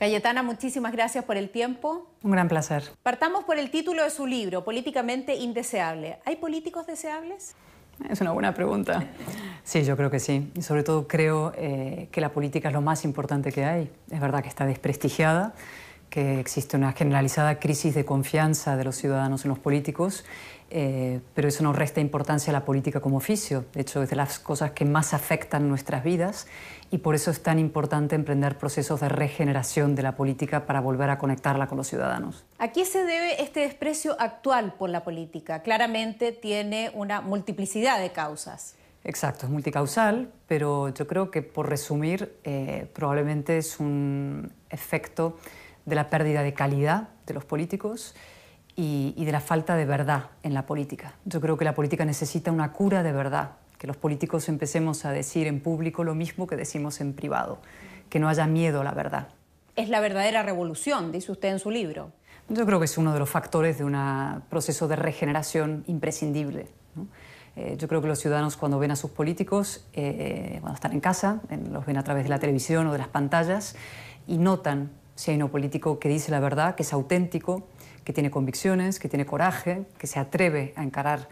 Cayetana, muchísimas gracias por el tiempo. Un gran placer. Partamos por el título de su libro, Políticamente Indeseable. ¿Hay políticos deseables? Es una buena pregunta. Sí, yo creo que sí. Y sobre todo creo que la política es lo más importante que hay. Es verdad que está desprestigiada, que existe una generalizada crisis de confianza de los ciudadanos en los políticos, pero eso no resta importancia a la política como oficio. De hecho, es de las cosas que más afectan nuestras vidas y por eso es tan importante emprender procesos de regeneración de la política para volver a conectarla con los ciudadanos. ¿A qué se debe este desprecio actual por la política? Claramente tiene una multiplicidad de causas. Exacto, es multicausal, pero yo creo que, por resumir, probablemente es un efecto de la pérdida de calidad de los políticos y de la falta de verdad en la política. Yo creo que la política necesita una cura de verdad, que los políticos empecemos a decir en público lo mismo que decimos en privado, que no haya miedo a la verdad. Es la verdadera revolución, dice usted en su libro. Yo creo que es uno de los factores de un proceso de regeneración imprescindible, ¿no? Yo creo que los ciudadanos, cuando ven a sus políticos, cuando están en casa, los ven a través de la televisión o de las pantallas y notan si hay un político que dice la verdad, que es auténtico, que tiene convicciones, que tiene coraje, que se atreve a encarar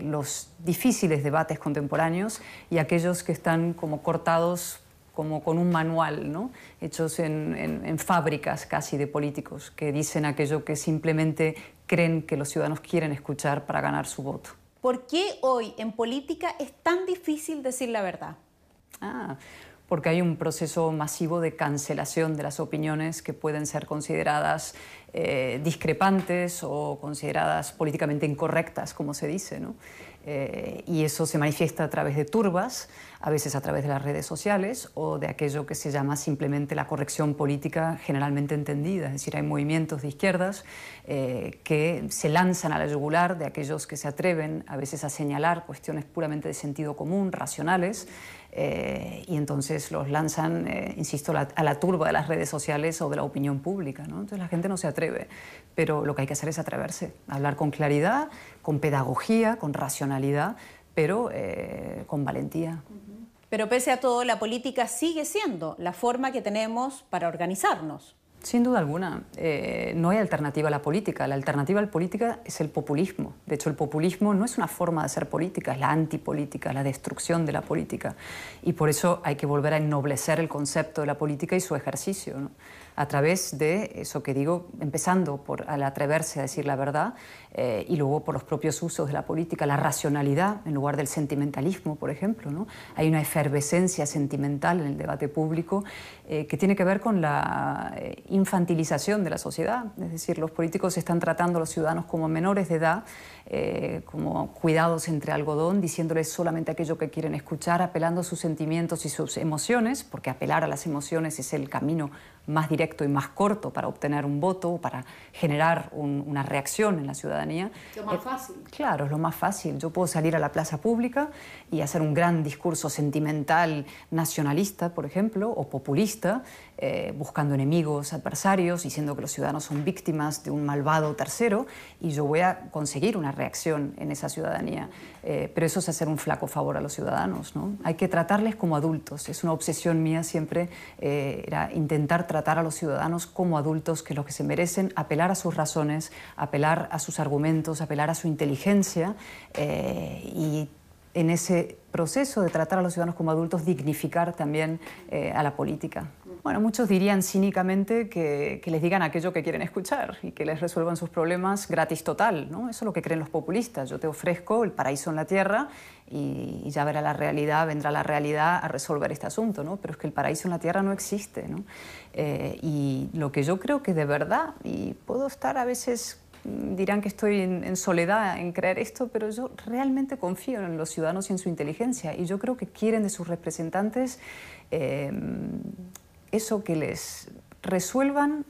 los difíciles debates contemporáneos, y aquellos que están como cortados como con un manual, ¿no? Hechos en fábricas casi de políticos, que dicen aquello que simplemente creen que los ciudadanos quieren escuchar para ganar su voto. ¿Por qué hoy en política es tan difícil decir la verdad? Porque hay un proceso masivo de cancelación de las opiniones que pueden ser consideradas discrepantes o consideradas políticamente incorrectas, como se dice, ¿no? Y eso se manifiesta a través de turbas, a veces a través de las redes sociales o de aquello que se llama simplemente la corrección política generalmente entendida. Es decir, hay movimientos de izquierdas que se lanzan a la yugular de aquellos que se atreven a veces a señalar cuestiones puramente de sentido común, racionales, y entonces los lanzan, insisto, a la turba de las redes sociales o de la opinión pública, ¿no? Entonces la gente no se atreve, pero lo que hay que hacer es atreverse, a hablar con claridad, con pedagogía, con racionalidad, pero con valentía. Pero pese a todo, la política sigue siendo la forma que tenemos para organizarnos. Sin duda alguna, no hay alternativa a la política. La alternativa a la política es el populismo. De hecho, el populismo no es una forma de hacer política, es la antipolítica, la destrucción de la política. Y por eso hay que volver a ennoblecer el concepto de la política y su ejercicio, ¿no? A través de eso que digo, empezando por al atreverse a decir la verdad y luego por los propios usos de la política, la racionalidad en lugar del sentimentalismo, por ejemplo, ¿no? Hay una efervescencia sentimental en el debate público que tiene que ver con la infantilización de la sociedad. Es decir, los políticos están tratando a los ciudadanos como menores de edad, como cuidados entre algodón, diciéndoles solamente aquello que quieren escuchar, apelando a sus sentimientos y sus emociones, porque apelar a las emociones es el camino más directo y más corto para obtener un voto, para generar una reacción en la ciudadanía. Lo más fácil. Claro, es lo más fácil. Yo puedo salir a la plaza pública y hacer un gran discurso sentimental nacionalista, por ejemplo, o populista, buscando enemigos, adversarios, diciendo que los ciudadanos son víctimas de un malvado tercero, y yo voy a conseguir una reacción en esa ciudadanía. Pero eso es hacer un flaco favor a los ciudadanos, ¿no? Hay que tratarles como adultos. Es una obsesión mía siempre, era intentar tratar a los ciudadanos como adultos, que es lo que se merecen, apelar a sus razones, apelar a sus argumentos, apelar a su inteligencia y en ese proceso de tratar a los ciudadanos como adultos, dignificar también a la política. Bueno, muchos dirían cínicamente que les digan aquello que quieren escuchar y que les resuelvan sus problemas gratis total, ¿no? Eso es lo que creen los populistas. Yo te ofrezco el paraíso en la tierra y ya vendrá la realidad a resolver este asunto, ¿no? Pero es que el paraíso en la tierra no existe, ¿no? Y lo que yo creo que de verdad, y puedo estar a veces, dirán que estoy en soledad en creer esto, pero yo realmente confío en los ciudadanos y en su inteligencia, y yo creo que quieren de sus representantes eso, que les resuelvan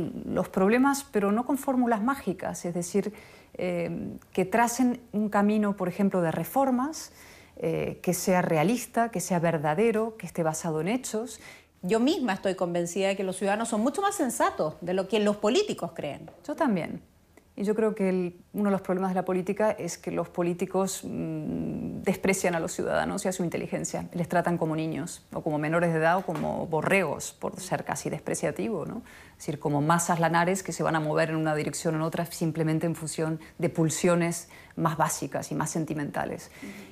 los problemas, pero no con fórmulas mágicas, es decir, que tracen un camino, por ejemplo, de reformas, que sea realista, que sea verdadero, que esté basado en hechos. Yo misma estoy convencida de que los ciudadanos son mucho más sensatos de lo que los políticos creen. Yo también. Y yo creo que uno de los problemas de la política es que los políticos desprecian a los ciudadanos y a su inteligencia. Les tratan como niños, o como menores de edad, o como borregos, por ser casi despreciativo, ¿no? Es decir, como masas lanares que se van a mover en una dirección o en otra simplemente en función de pulsiones más básicas y más sentimentales.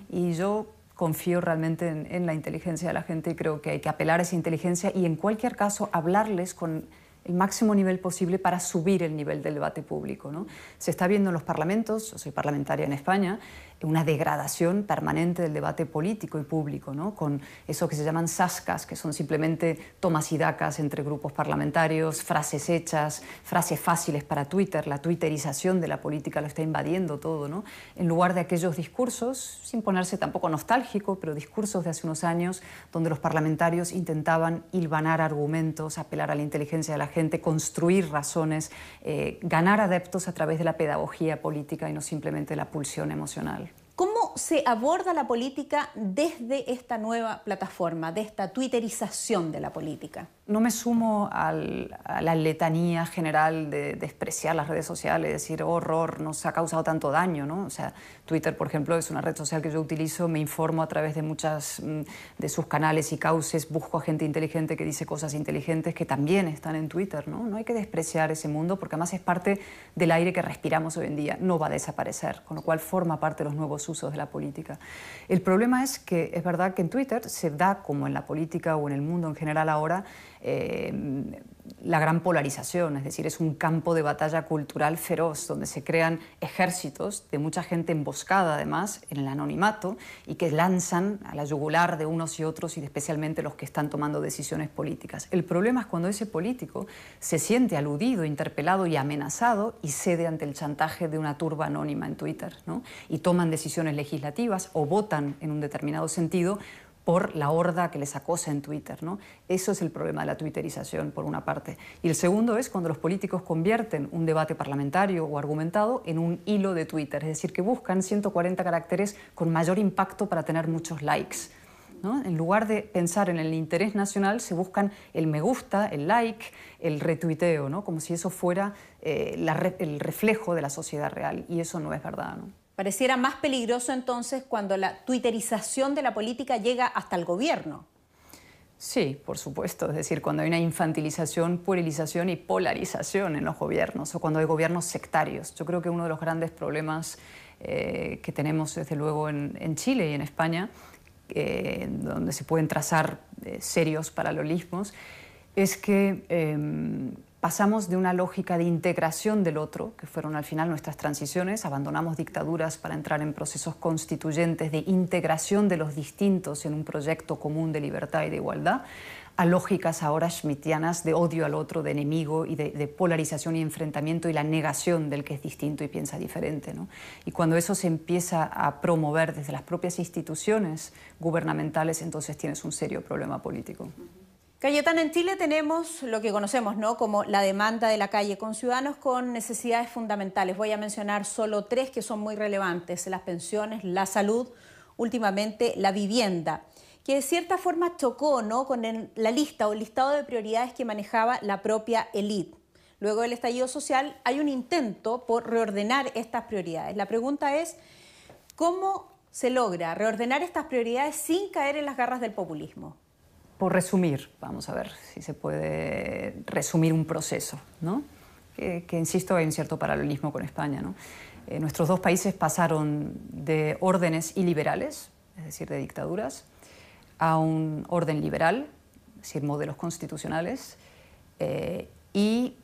Y yo confío realmente en la inteligencia de la gente y creo que hay que apelar a esa inteligencia y en cualquier caso hablarles con el máximo nivel posible para subir el nivel del debate público, ¿no? Se está viendo en los parlamentos, yo soy parlamentaria en España, una degradación permanente del debate político y público, ¿no? Con eso que se llaman sascas, que son simplemente tomas y dacas entre grupos parlamentarios, frases hechas, frases fáciles para Twitter. La twitterización de la política lo está invadiendo todo, ¿no? En lugar de aquellos discursos, sin ponerse tampoco nostálgico, pero discursos de hace unos años donde los parlamentarios intentaban hilvanar argumentos, apelar a la inteligencia de la gente, construir razones, ganar adeptos a través de la pedagogía política y no simplemente la pulsión emocional. ¿Cómo se aborda la política desde esta nueva plataforma, de esta twitterización de la política? No me sumo a la letanía general de despreciar las redes sociales, decir, oh, horror, nos ha causado tanto daño, ¿no? O sea, Twitter, por ejemplo, es una red social que yo utilizo, me informo a través de muchas de sus canales y cauces, busco a gente inteligente que dice cosas inteligentes que también están en Twitter, ¿no? No hay que despreciar ese mundo porque además es parte del aire que respiramos hoy en día, no va a desaparecer, con lo cual forma parte de los nuevos usos de la política. El problema es que es verdad que en Twitter se da, como en la política o en el mundo en general ahora, la gran polarización, es decir, es un campo de batalla cultural feroz donde se crean ejércitos de mucha gente emboscada además en el anonimato y que lanzan a la yugular de unos y otros y especialmente los que están tomando decisiones políticas. El problema es cuando ese político se siente aludido, interpelado y amenazado y cede ante el chantaje de una turba anónima en Twitter, ¿no? Y toman decisiones legislativas o votan en un determinado sentido por la horda que les acosa en Twitter, ¿no? Eso es el problema de la twitterización, por una parte. Y el segundo es cuando los políticos convierten un debate parlamentario o argumentado en un hilo de Twitter, es decir, que buscan 140 caracteres con mayor impacto para tener muchos likes, ¿no? En lugar de pensar en el interés nacional, se buscan el me gusta, el like, el retuiteo, ¿no? Como si eso fuera el reflejo de la sociedad real, y eso no es verdad, ¿no? Pareciera más peligroso entonces cuando la twitterización de la política llega hasta el gobierno. Sí, por supuesto. Es decir, cuando hay una infantilización, puerilización y polarización en los gobiernos o cuando hay gobiernos sectarios. Yo creo que uno de los grandes problemas que tenemos desde luego en Chile y en España, donde se pueden trazar serios paralelismos, es que pasamos de una lógica de integración del otro, que fueron al final nuestras transiciones, abandonamos dictaduras para entrar en procesos constituyentes de integración de los distintos en un proyecto común de libertad y de igualdad, a lógicas ahora schmittianas de odio al otro, de enemigo y de polarización y enfrentamiento y la negación del que es distinto y piensa diferente, ¿no? Y cuando eso se empieza a promover desde las propias instituciones gubernamentales, entonces tienes un serio problema político. Cayetana, en Chile tenemos lo que conocemos, ¿no?, como la demanda de la calle, con ciudadanos con necesidades fundamentales. Voy a mencionar solo 3 que son muy relevantes: las pensiones, la salud, últimamente la vivienda, que de cierta forma chocó, ¿no?, con la lista o el listado de prioridades que manejaba la propia élite. Luego del estallido social hay un intento por reordenar estas prioridades. La pregunta es, ¿cómo se logra reordenar estas prioridades sin caer en las garras del populismo? Por resumir, vamos a ver si se puede resumir un proceso, ¿no? Que insisto, hay un cierto paralelismo con España, ¿no? Nuestros dos países pasaron de órdenes iliberales, es decir, de dictaduras, a un orden liberal, es decir, modelos constitucionales, y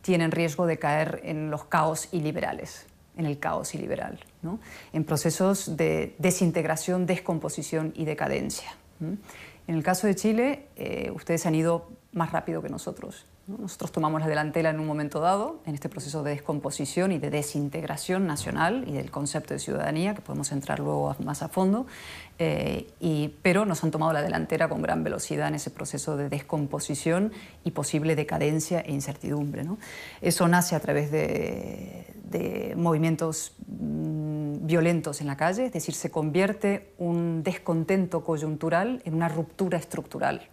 tienen riesgo de caer en los caos iliberales, en el caos iliberal, ¿no? En procesos de desintegración, descomposición y decadencia. En el caso de Chile, ustedes han ido más rápido que nosotros, ¿no? Nosotros tomamos la delantera en un momento dado en este proceso de descomposición y de desintegración nacional y del concepto de ciudadanía, que podemos entrar luego más a fondo, pero nos han tomado la delantera con gran velocidad en ese proceso de descomposición y posible decadencia e incertidumbre, ¿no? Eso nace a través de movimientos violentos en la calle, es decir, se convierte un descontento coyuntural en una ruptura estructural.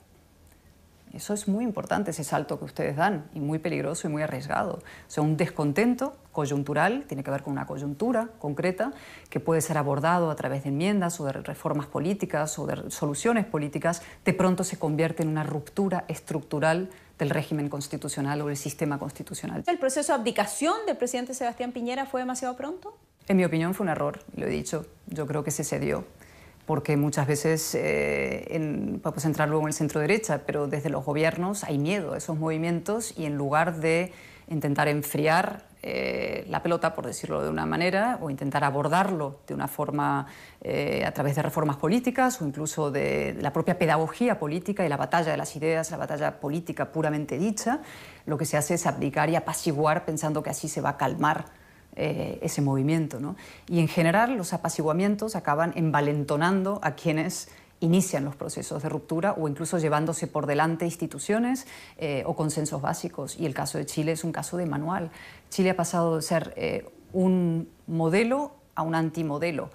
Eso es muy importante, ese salto que ustedes dan, y muy peligroso y muy arriesgado. O sea, un descontento coyuntural, tiene que ver con una coyuntura concreta, que puede ser abordado a través de enmiendas o de reformas políticas o de soluciones políticas, de pronto se convierte en una ruptura estructural del régimen constitucional o del sistema constitucional. ¿El proceso de abdicación del presidente Sebastián Piñera fue demasiado pronto? En mi opinión fue un error, lo he dicho. Yo creo que se cedió, porque muchas veces podemos entrar luego en el centro derecha, pero desde los gobiernos hay miedo a esos movimientos y en lugar de intentar enfriar la pelota, por decirlo de una manera, o intentar abordarlo de una forma a través de reformas políticas o incluso de la propia pedagogía política y la batalla de las ideas, la batalla política puramente dicha, lo que se hace es abdicar y apaciguar pensando que así se va a calmar ese movimiento, ¿no? Y en general los apaciguamientos acaban envalentonando a quienes inician los procesos de ruptura o incluso llevándose por delante instituciones o consensos básicos. Y el caso de Chile es un caso de manual. Chile ha pasado de ser un modelo a un antimodelo,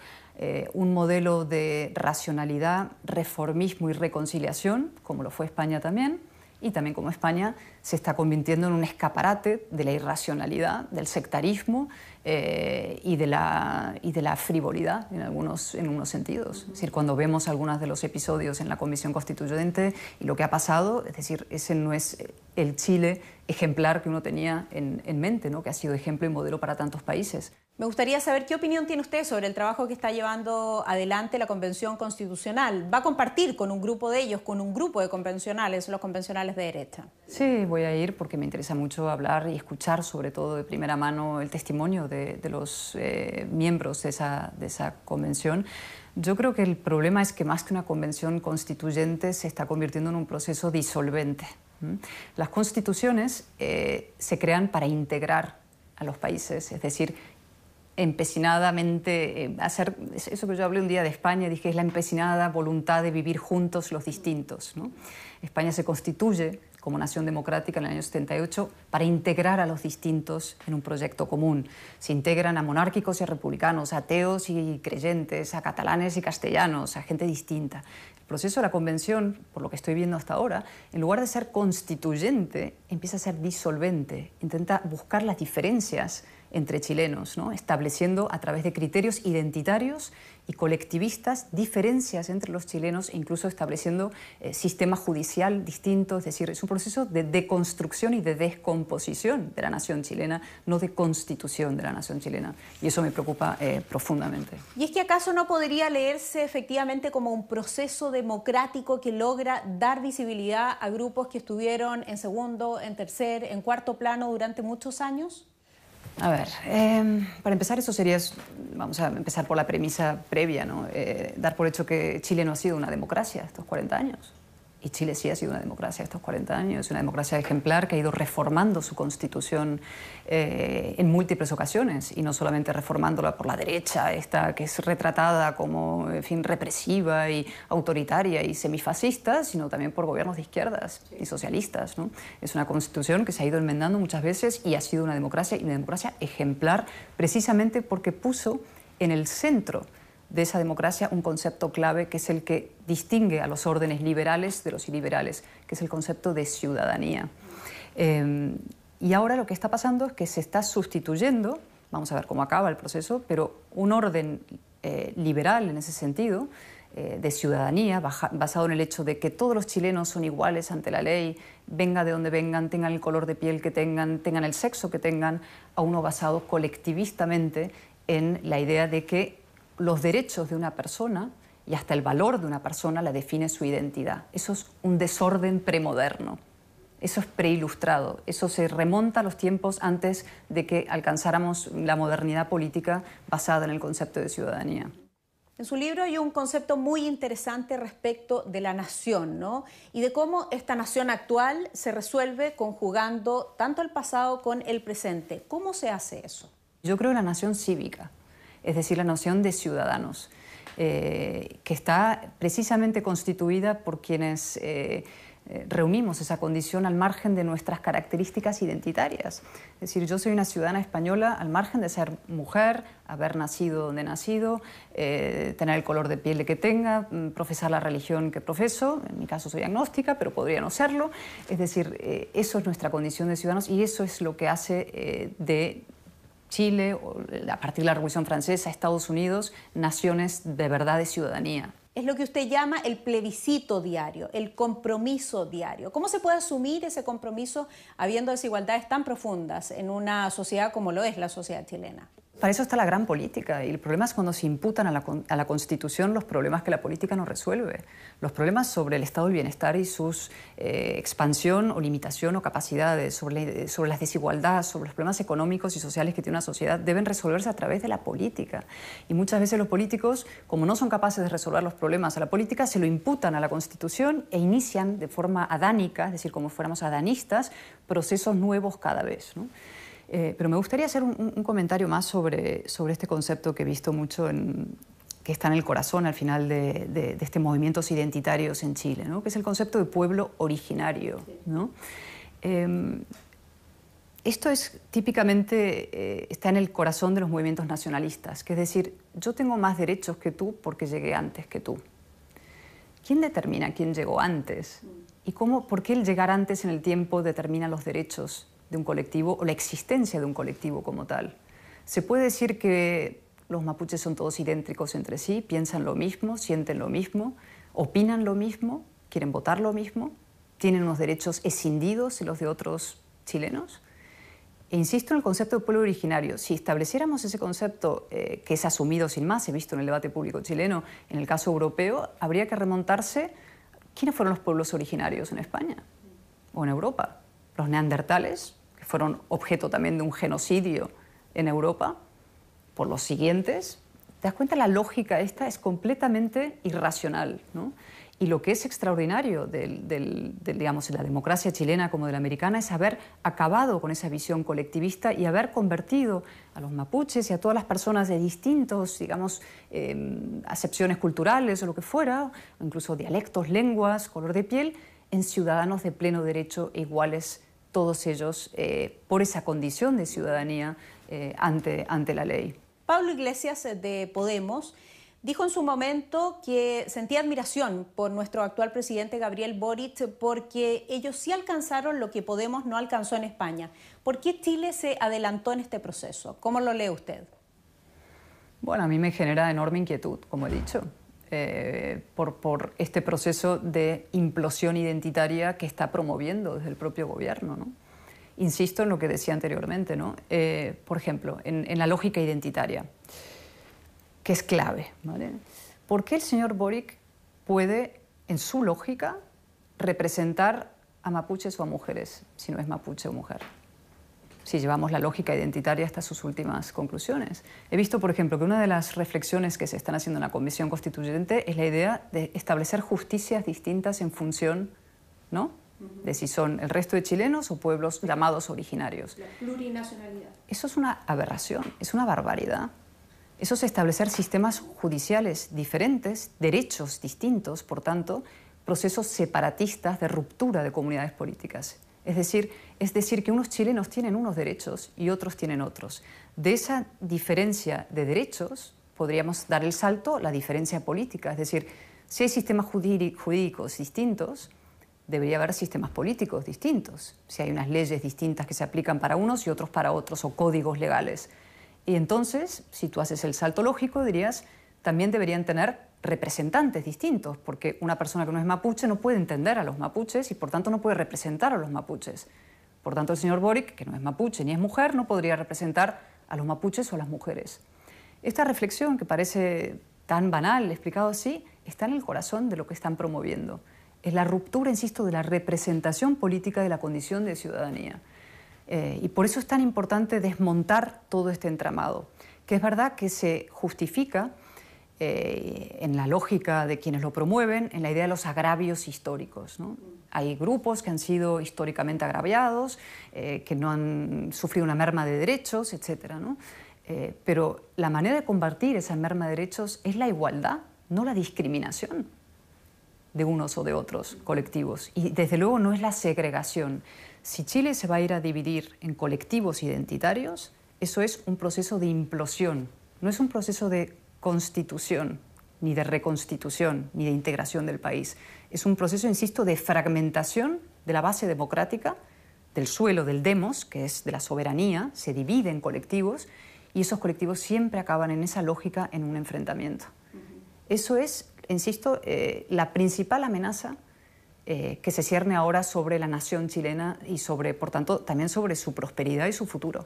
un modelo de racionalidad, reformismo y reconciliación, como lo fue España también, y también como España se está convirtiendo en un escaparate de la irracionalidad, del sectarismo y de la frivolidad en unos sentidos. Es decir, cuando vemos algunos de los episodios en la Comisión Constituyente y lo que ha pasado, es decir, ese no es el Chile ejemplar que uno tenía en mente, ¿no? Que ha sido ejemplo y modelo para tantos países. Me gustaría saber qué opinión tiene usted sobre el trabajo que está llevando adelante la Convención Constitucional. ¿Va a compartir con un grupo de ellos, con un grupo de convencionales, los convencionales de derecha? Sí, voy a ir porque me interesa mucho hablar y escuchar, sobre todo de primera mano, el testimonio de los miembros de esa convención. Yo creo que el problema es que más que una convención constituyente se está convirtiendo en un proceso disolvente. Las constituciones se crean para integrar a los países, es decir, empecinadamente hacer eso que yo hablé un día de España, dije es la empecinada voluntad de vivir juntos los distintos, ¿no? España se constituye como nación democrática en el año 78 para integrar a los distintos en un proyecto común. Se integran a monárquicos y a republicanos, a ateos y creyentes, a catalanes y castellanos, a gente distinta. El proceso de la Convención, por lo que estoy viendo hasta ahora, en lugar de ser constituyente, empieza a ser disolvente, intenta buscar las diferencias entre chilenos, ¿no? Estableciendo a través de criterios identitarios y colectivistas diferencias entre los chilenos e incluso estableciendo sistema judicial distinto, es decir, es un proceso de deconstrucción y de descomposición de la nación chilena, no de constitución de la nación chilena, y eso me preocupa profundamente. ¿Y es que acaso no podría leerse efectivamente como un proceso democrático que logra dar visibilidad a grupos que estuvieron en segundo, en tercer, en cuarto plano durante muchos años? A ver, para empezar eso sería, vamos a empezar por la premisa previa, ¿no? Dar por hecho que Chile no ha sido una democracia estos 40 años. Y Chile sí ha sido una democracia estos 40 años, una democracia ejemplar que ha ido reformando su constitución en múltiples ocasiones, y no solamente reformándola por la derecha, esta que es retratada como, en fin, represiva y autoritaria y semifascista, sino también por gobiernos de izquierdas y socialistas, ¿no? Es una constitución que se ha ido enmendando muchas veces y ha sido una democracia, y una democracia ejemplar precisamente porque puso en el centro de esa democracia un concepto clave que es el que distingue a los órdenes liberales de los iliberales, que es el concepto de ciudadanía. Y ahora lo que está pasando es que se está sustituyendo, vamos a ver cómo acaba el proceso, pero un orden liberal en ese sentido, de ciudadanía, basado en el hecho de que todos los chilenos son iguales ante la ley, venga de donde vengan, tengan el color de piel que tengan el sexo que tengan, a uno basado colectivistamente en la idea de que los derechos de una persona y hasta el valor de una persona la define su identidad. Eso es un desorden premoderno, eso es preilustrado, eso se remonta a los tiempos antes de que alcanzáramos la modernidad política basada en el concepto de ciudadanía. En su libro hay un concepto muy interesante respecto de la nación, ¿no? Y de cómo esta nación actual se resuelve conjugando tanto el pasado con el presente. ¿Cómo se hace eso? Yo creo en la nación cívica, es decir, la noción de ciudadanos, que está precisamente constituida por quienes reunimos esa condición al margen de nuestras características identitarias. Es decir, yo soy una ciudadana española al margen de ser mujer, haber nacido donde he nacido, tener el color de piel que tenga, profesar la religión que profeso. En mi caso soy agnóstica, pero podría no serlo. Es decir, eso es nuestra condición de ciudadanos y eso es lo que hace de Chile, a partir de la Revolución Francesa, Estados Unidos, naciones de verdad de ciudadanía. Es lo que usted llama el plebiscito diario, el compromiso diario. ¿Cómo se puede asumir ese compromiso habiendo desigualdades tan profundas en una sociedad como lo es la sociedad chilena? Para eso está la gran política y el problema es cuando se imputan a la Constitución los problemas que la política no resuelve. Los problemas sobre el estado del bienestar y su expansión o limitación o capacidades, sobre las desigualdades, sobre los problemas económicos y sociales que tiene una sociedad deben resolverse a través de la política. Y muchas veces los políticos, como no son capaces de resolver los problemas a la política, se lo imputan a la Constitución e inician de forma adánica, es decir, como fuéramos adanistas, procesos nuevos cada vez, ¿no? Pero me gustaría hacer un comentario más sobre este concepto que he visto mucho, que está en el corazón al final de estos movimientos identitarios en Chile, ¿no? Que es el concepto de pueblo originario, ¿no? Esto es típicamente, está en el corazón de los movimientos nacionalistas, que es decir, yo tengo más derechos que tú porque llegué antes que tú. ¿Quién determina quién llegó antes? ¿Y por qué el llegar antes en el tiempo determina los derechos de un colectivo o la existencia de un colectivo como tal? ¿Se puede decir que los mapuches son todos idénticos entre sí, piensan lo mismo, sienten lo mismo, opinan lo mismo, quieren votar lo mismo, tienen unos derechos escindidos de los de otros chilenos? E insisto en el concepto de pueblo originario. Si estableciéramos ese concepto que es asumido sin más, he visto en el debate público chileno, en el caso europeo, habría que remontarse quiénes fueron los pueblos originarios en España o en Europa. Los neandertales, que fueron objeto también de un genocidio en Europa, por los siguientes. ¿Te das cuenta? La lógica esta es completamente irracional, ¿no? Y lo que es extraordinario digamos, de la democracia chilena como de la americana es haber acabado con esa visión colectivista y haber convertido a los mapuches y a todas las personas de distintos, digamos, acepciones culturales o lo que fuera, incluso dialectos, lenguas, color de piel, en ciudadanos de pleno derecho e iguales todos ellos por esa condición de ciudadanía ante la ley. Pablo Iglesias de Podemos dijo en su momento que sentía admiración por nuestro actual presidente Gabriel Boric porque ellos sí alcanzaron lo que Podemos no alcanzó en España. ¿Por qué Chile se adelantó en este proceso? ¿Cómo lo lee usted? Bueno, a mí me genera enorme inquietud, como he dicho, por este proceso de implosión identitaria que está promoviendo desde el propio gobierno, ¿no? Insisto en lo que decía anteriormente, ¿no? Por ejemplo, en la lógica identitaria, que es clave, ¿vale? ¿Por qué el señor Boric puede, en su lógica, representar a mapuches o a mujeres, si no es mapuche o mujer? Si llevamos la lógica identitaria hasta sus últimas conclusiones. He visto, por ejemplo, que una de las reflexiones que se están haciendo en la Convención Constituyente es la idea de establecer justicias distintas en función, ¿no?, de si son el resto de chilenos o pueblos llamados originarios. La plurinacionalidad. Eso es una aberración, es una barbaridad. Eso es establecer sistemas judiciales diferentes, derechos distintos, por tanto, procesos separatistas de ruptura de comunidades políticas. Es decir que unos chilenos tienen unos derechos y otros tienen otros. De esa diferencia de derechos podríamos dar el salto a la diferencia política. Es decir, si hay sistemas jurídicos distintos, debería haber sistemas políticos distintos. Si hay unas leyes distintas que se aplican para unos y otros para otros, o códigos legales. Y entonces, si tú haces el salto lógico, dirías, también deberían tener representantes distintos, porque una persona que no es mapuche no puede entender a los mapuches y por tanto no puede representar a los mapuches. Por tanto, el señor Boric, que no es mapuche ni es mujer, no podría representar a los mapuches o a las mujeres. Esta reflexión, que parece tan banal, explicado así, está en el corazón de lo que están promoviendo. Es la ruptura, insisto, de la representación política de la condición de ciudadanía. Y por eso es tan importante desmontar todo este entramado, que es verdad que se justifica en la lógica de quienes lo promueven, en la idea de los agravios históricos, ¿no? Hay grupos que han sido históricamente agraviados, que no han sufrido una merma de derechos, etc., ¿no? Pero la manera de combatir esa merma de derechos es la igualdad, no la discriminación. de unos o de otros colectivos. Y desde luego no es la segregación. Si Chile se va a ir a dividir en colectivos identitarios, eso es un proceso de implosión, no es un proceso de constitución, ni de reconstitución, ni de integración del país. Es un proceso, insisto, de fragmentación de la base democrática, del suelo, del demos, que es de la soberanía, se divide en colectivos, y esos colectivos siempre acaban en esa lógica, en un enfrentamiento. Eso es, insisto, la principal amenaza que se cierne ahora sobre la nación chilena y sobre, por tanto, también sobre su prosperidad y su futuro.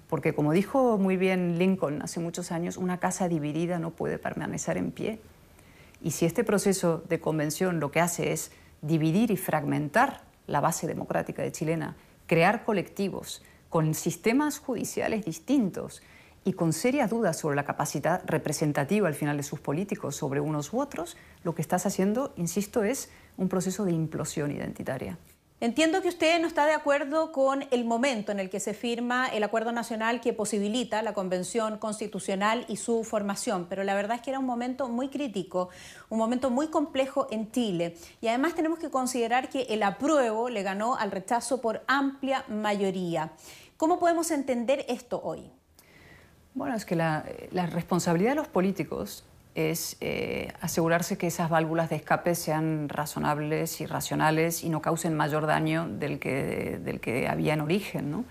Porque, como dijo muy bien Lincoln hace muchos años, una casa dividida no puede permanecer en pie. Y si este proceso de convención lo que hace es dividir y fragmentar la base democrática de chilena, crear colectivos con sistemas judiciales distintos y con serias dudas sobre la capacidad representativa al final de sus políticos sobre unos u otros, lo que estás haciendo, insisto, es un proceso de implosión identitaria. Entiendo que usted no está de acuerdo con el momento en el que se firma el acuerdo nacional que posibilita la convención constitucional y su formación, pero la verdad es que era un momento muy crítico, un momento muy complejo en Chile. Y además tenemos que considerar que el apruebo le ganó al rechazo por amplia mayoría. ¿Cómo podemos entender esto hoy? Bueno, es que la responsabilidad de los políticos es asegurarse que esas válvulas de escape sean razonables y racionales y no causen mayor daño del que había en origen, ¿no?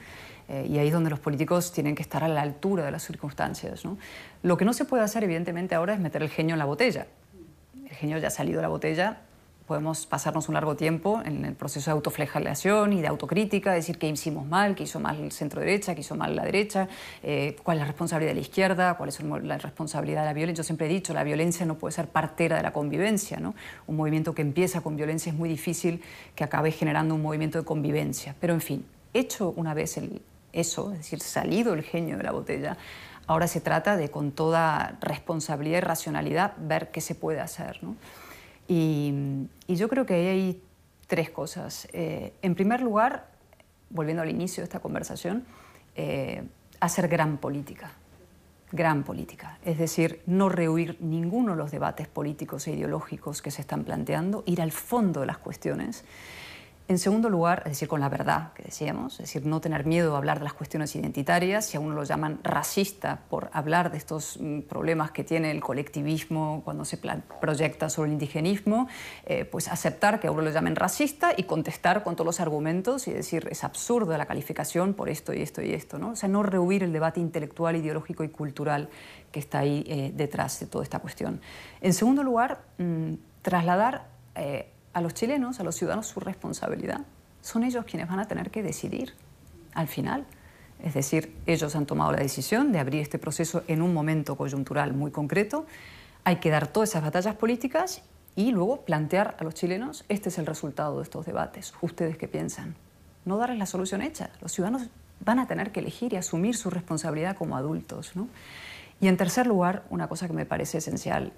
Y ahí es donde los políticos tienen que estar a la altura de las circunstancias, ¿no? Lo que no se puede hacer, evidentemente, ahora es meter el genio en la botella. El genio ya ha salido de la botella. Podemos pasarnos un largo tiempo en el proceso de autoflagelación y de autocrítica, decir qué hicimos mal, qué hizo mal el centro-derecha, qué hizo mal la derecha, cuál es la responsabilidad de la izquierda, cuál es la responsabilidad de la violencia. Yo siempre he dicho, la violencia no puede ser partera de la convivencia, ¿no? Un movimiento que empieza con violencia es muy difícil que acabe generando un movimiento de convivencia. Pero, en fin, hecho una vez eso, es decir, salido el genio de la botella, ahora se trata de, con toda responsabilidad y racionalidad, ver qué se puede hacer, ¿no? Y yo creo que ahí hay tres cosas. En primer lugar, volviendo al inicio de esta conversación, hacer gran política. Gran política. Es decir, no rehuir ninguno de los debates políticos e ideológicos que se están planteando, ir al fondo de las cuestiones. En segundo lugar, es decir, con la verdad que decíamos, es decir, no tener miedo a hablar de las cuestiones identitarias. Si a uno lo llaman racista por hablar de estos problemas que tiene el colectivismo cuando se proyecta sobre el indigenismo, pues aceptar que a uno lo llamen racista y contestar con todos los argumentos y decir, es absurda la calificación por esto y esto y esto, ¿no? O sea, no rehuir el debate intelectual, ideológico y cultural que está ahí detrás de toda esta cuestión. En segundo lugar, trasladar a los chilenos, a los ciudadanos, su responsabilidad. Son ellos quienes van a tener que decidir al final. Es decir, ellos han tomado la decisión de abrir este proceso en un momento coyuntural muy concreto. Hay que dar todas esas batallas políticas y luego plantear a los chilenos, este es el resultado de estos debates. ¿Ustedes qué piensan? No darles la solución hecha. Los ciudadanos van a tener que elegir y asumir su responsabilidad como adultos, ¿no? Y en tercer lugar, una cosa que me parece esencial,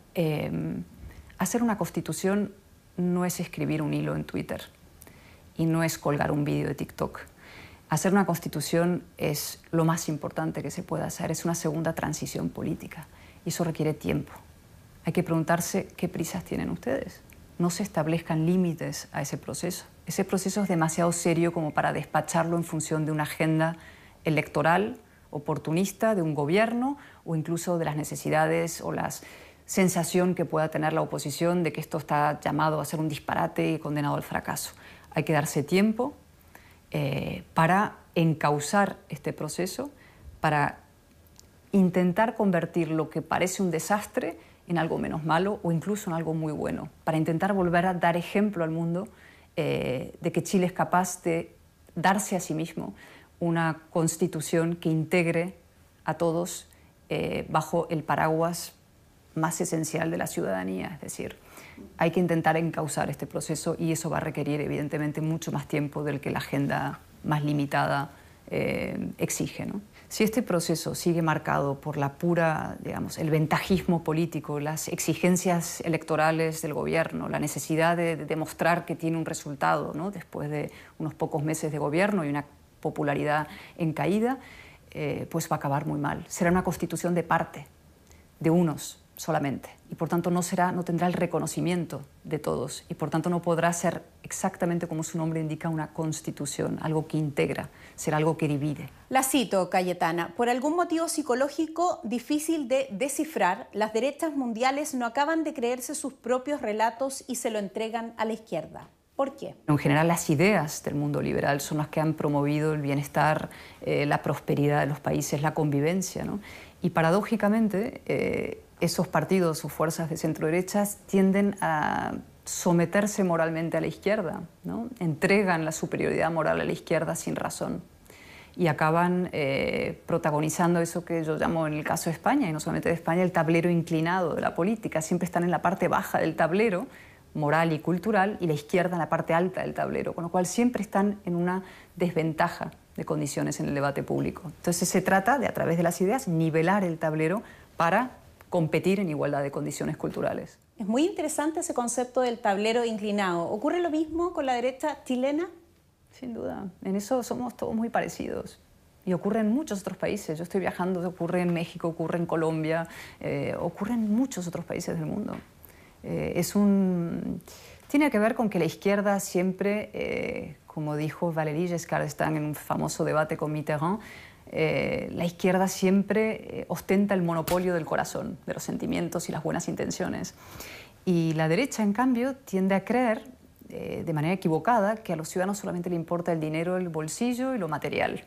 hacer una constitución no es escribir un hilo en Twitter y no es colgar un vídeo de TikTok. Hacer una constitución es lo más importante que se puede hacer, es una segunda transición política y eso requiere tiempo. Hay que preguntarse qué prisas tienen ustedes. No se establezcan límites a ese proceso. Ese proceso es demasiado serio como para despacharlo en función de una agenda electoral, oportunista, de un gobierno o incluso de las necesidades o las sensación que pueda tener la oposición de que esto está llamado a ser un disparate y condenado al fracaso. Hay que darse tiempo para encauzar este proceso, para intentar convertir lo que parece un desastre en algo menos malo o incluso en algo muy bueno, para intentar volver a dar ejemplo al mundo de que Chile es capaz de darse a sí mismo una constitución que integre a todos bajo el paraguas más esencial de la ciudadanía. Es decir, hay que intentar encauzar este proceso y eso va a requerir evidentemente mucho más tiempo del que la agenda más limitada exige, ¿no? Si este proceso sigue marcado por la pura, digamos, el ventajismo político, las exigencias electorales del gobierno, la necesidad de demostrar que tiene un resultado, ¿no?, después de unos pocos meses de gobierno y una popularidad en caída, pues va a acabar muy mal. Será una constitución de parte, de unos, solamente, y por tanto no tendrá el reconocimiento de todos, y por tanto no podrá ser exactamente como su nombre indica una constitución, algo que integra, será algo que divide. La cito, Cayetana, por algún motivo psicológico difícil de descifrar, las derechas mundiales no acaban de creerse sus propios relatos y se lo entregan a la izquierda. ¿Por qué? En general, las ideas del mundo liberal son las que han promovido el bienestar, la prosperidad de los países, la convivencia, ¿no? Y paradójicamente, esos partidos o fuerzas de centro-derechas tienden a someterse moralmente a la izquierda, ¿no? Entregan la superioridad moral a la izquierda sin razón y acaban protagonizando eso que yo llamo en el caso de España, y no solamente de España, el tablero inclinado de la política. Siempre están en la parte baja del tablero, moral y cultural, y la izquierda en la parte alta del tablero, con lo cual siempre están en una desventaja de condiciones en el debate público. Entonces se trata de, a través de las ideas, nivelar el tablero para competir en igualdad de condiciones culturales. Es muy interesante ese concepto del tablero inclinado. ¿Ocurre lo mismo con la derecha chilena? Sin duda, en eso somos todos muy parecidos. Y ocurre en muchos otros países. Yo estoy viajando, ocurre en México, ocurre en Colombia, ocurre en muchos otros países del mundo. Tiene que ver con que la izquierda siempre, como dijo Valéry Giscard d'Estaing en un famoso debate con Mitterrand, la izquierda siempre ostenta el monopolio del corazón, de los sentimientos y las buenas intenciones. Y la derecha, en cambio, tiende a creer, de manera equivocada, que a los ciudadanos solamente le importa el dinero, el bolsillo y lo material.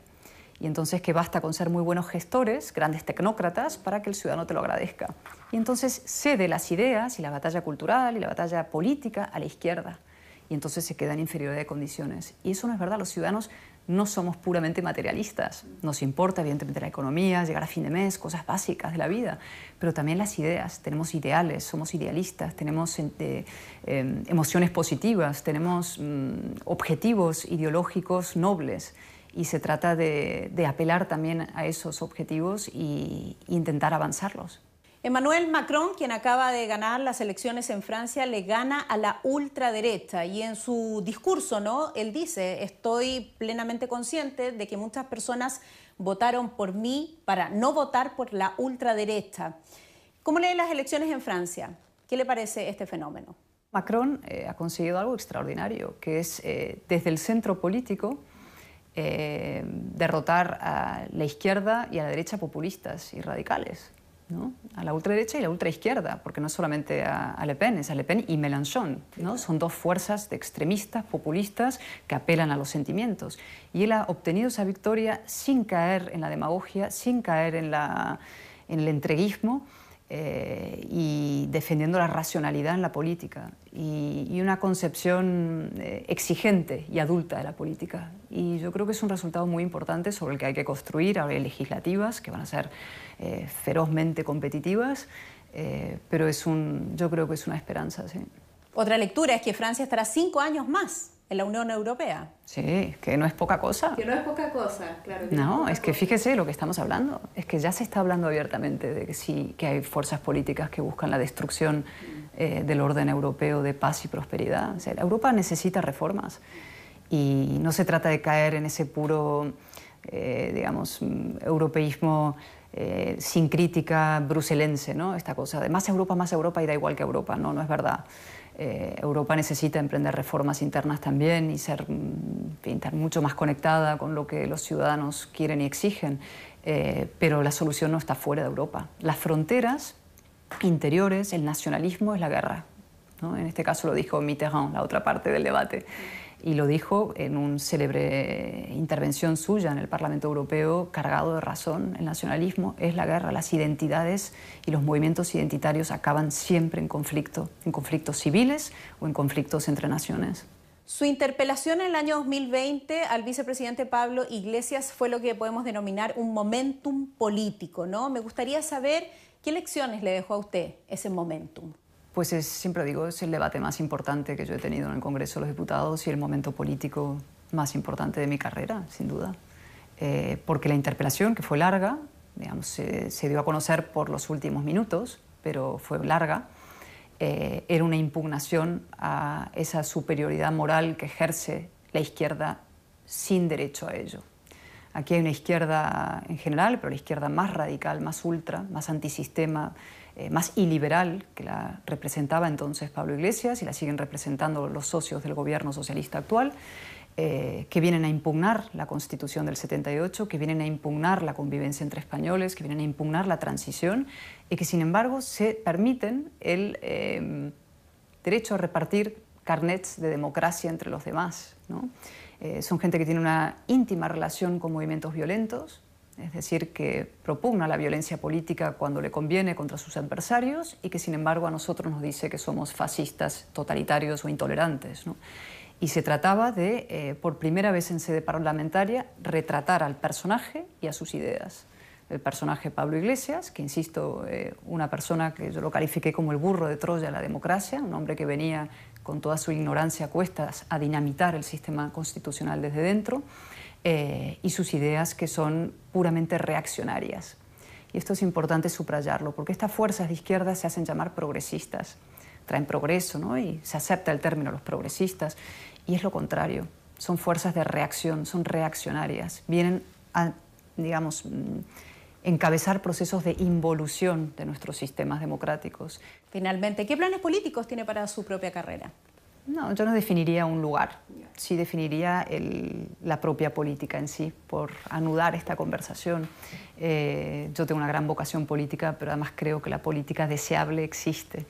Y entonces que basta con ser muy buenos gestores, grandes tecnócratas, para que el ciudadano te lo agradezca. Y entonces cede las ideas y la batalla cultural y la batalla política a la izquierda. Y entonces se queda en inferioridad de condiciones. Y eso no es verdad. Los ciudadanos no somos puramente materialistas. Nos importa, evidentemente, la economía, llegar a fin de mes, cosas básicas de la vida. Pero también las ideas. Tenemos ideales, somos idealistas, tenemos emociones positivas, tenemos objetivos ideológicos nobles. Y se trata de apelar también a esos objetivos e intentar avanzarlos. Emmanuel Macron, quien acaba de ganar las elecciones en Francia, le gana a la ultraderecha. Y en su discurso, ¿no?, él dice: estoy plenamente consciente de que muchas personas votaron por mí para no votar por la ultraderecha. ¿Cómo lee las elecciones en Francia? ¿Qué le parece este fenómeno? Macron ha conseguido algo extraordinario, que es desde el centro político derrotar a la izquierda y a la derecha populistas y radicales, ¿no? A la ultraderecha y la ultraizquierda, porque no es solamente a Le Pen, es a Le Pen y Mélenchon, ¿no? Son dos fuerzas de extremistas, populistas, que apelan a los sentimientos. Y él ha obtenido esa victoria sin caer en la demagogia, sin caer en el entreguismo, y defendiendo la racionalidad en la política y una concepción exigente y adulta de la política. Y yo creo que es un resultado muy importante sobre el que hay que construir. Ahora hay legislativas que van a ser ferozmente competitivas, pero yo creo que es una esperanza, sí. Otra lectura es que Francia estará 5 años más en la Unión Europea. Sí, que no es poca cosa. Que no es poca cosa, claro. No, es que fíjese lo que estamos hablando. Es que ya se está hablando abiertamente de que sí, que hay fuerzas políticas que buscan la destrucción del orden europeo de paz y prosperidad. O sea, Europa necesita reformas y no se trata de caer en ese puro, digamos, europeísmo sin crítica bruselense, ¿no? Esta cosa de más Europa y da igual que Europa. No, no es verdad. Europa necesita emprender reformas internas también y estar mucho más conectada con lo que los ciudadanos quieren y exigen, pero la solución no está fuera de Europa. Las fronteras interiores, el nacionalismo es la guerra, ¿no? En este caso lo dijo Mitterrand, la otra parte del debate, y lo dijo en una célebre intervención suya en el Parlamento Europeo, cargado de razón. El nacionalismo es la guerra. Las identidades y los movimientos identitarios acaban siempre en conflictos civiles o en conflictos entre naciones. Su interpelación en el año 2020 al vicepresidente Pablo Iglesias fue lo que podemos denominar un momentum político, ¿no? Me gustaría saber qué lecciones le dejó a usted ese momentum. Pues siempre digo, es el debate más importante que yo he tenido en el Congreso de los Diputados y el momento político más importante de mi carrera, sin duda. Porque la interpelación, que fue larga, digamos, se dio a conocer por los últimos minutos, pero fue larga, era una impugnación a esa superioridad moral que ejerce la izquierda sin derecho a ello. Aquí hay una izquierda en general, pero la izquierda más radical, más ultra, más antisistema, más iliberal, que la representaba entonces Pablo Iglesias y la siguen representando los socios del gobierno socialista actual, que vienen a impugnar la Constitución del 78, que vienen a impugnar la convivencia entre españoles, que vienen a impugnar la transición y que sin embargo se permiten el derecho a repartir carnets de democracia entre los demás, ¿no? Son gente que tiene una íntima relación con movimientos violentos, es decir, que propugna la violencia política cuando le conviene contra sus adversarios y que sin embargo a nosotros nos dice que somos fascistas, totalitarios o intolerantes, ¿no? Y se trataba de, por primera vez en sede parlamentaria, retratar al personaje y a sus ideas. El personaje Pablo Iglesias, que insisto, una persona que yo lo califiqué como el burro de Troya de la democracia, un hombre que venía con toda su ignorancia a cuestas a dinamitar el sistema constitucional desde dentro, y sus ideas que son puramente reaccionarias. Y esto es importante subrayarlo, porque estas fuerzas de izquierda se hacen llamar progresistas, traen progreso, ¿no? Y se acepta el término los progresistas, y es lo contrario, son fuerzas de reacción, son reaccionarias, vienen a, digamos, encabezar procesos de involución de nuestros sistemas democráticos. Finalmente, ¿qué planes políticos tiene para su propia carrera? No, yo no definiría un lugar, sí definiría la propia política en sí, por anudar esta conversación. Yo tengo una gran vocación política, pero además creo que la política deseable existe.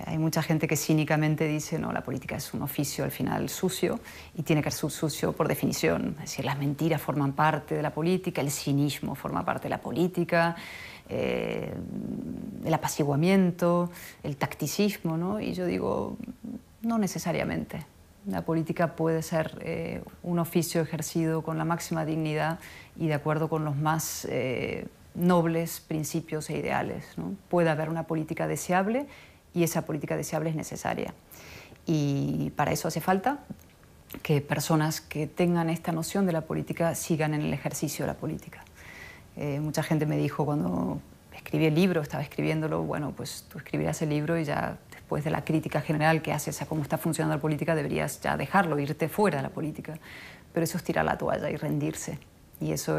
Hay mucha gente que cínicamente dice, no, la política es un oficio al final sucio y tiene que ser sucio por definición. Es decir, las mentiras forman parte de la política, el cinismo forma parte de la política, el apaciguamiento, el tacticismo, ¿no? Y yo digo, no necesariamente. La política puede ser un oficio ejercido con la máxima dignidad y de acuerdo con los más nobles principios e ideales, ¿no? Puede haber una política deseable y esa política deseable es necesaria. Y para eso hace falta que personas que tengan esta noción de la política sigan en el ejercicio de la política. Mucha gente me dijo cuando escribí el libro, estaba escribiéndolo, bueno, pues tú escribirás el libro y ya después de la crítica general que haces a cómo está funcionando la política deberías ya dejarlo, irte fuera de la política. Pero eso es tirar la toalla y rendirse. Y eso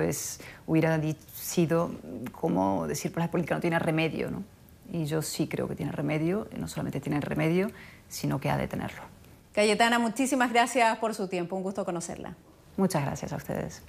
hubiera sido como decir, pues la política no tiene remedio, ¿no? Y yo sí creo que tiene remedio, no solamente tiene remedio, sino que ha de tenerlo. Cayetana, muchísimas gracias por su tiempo, un gusto conocerla. Muchas gracias a ustedes.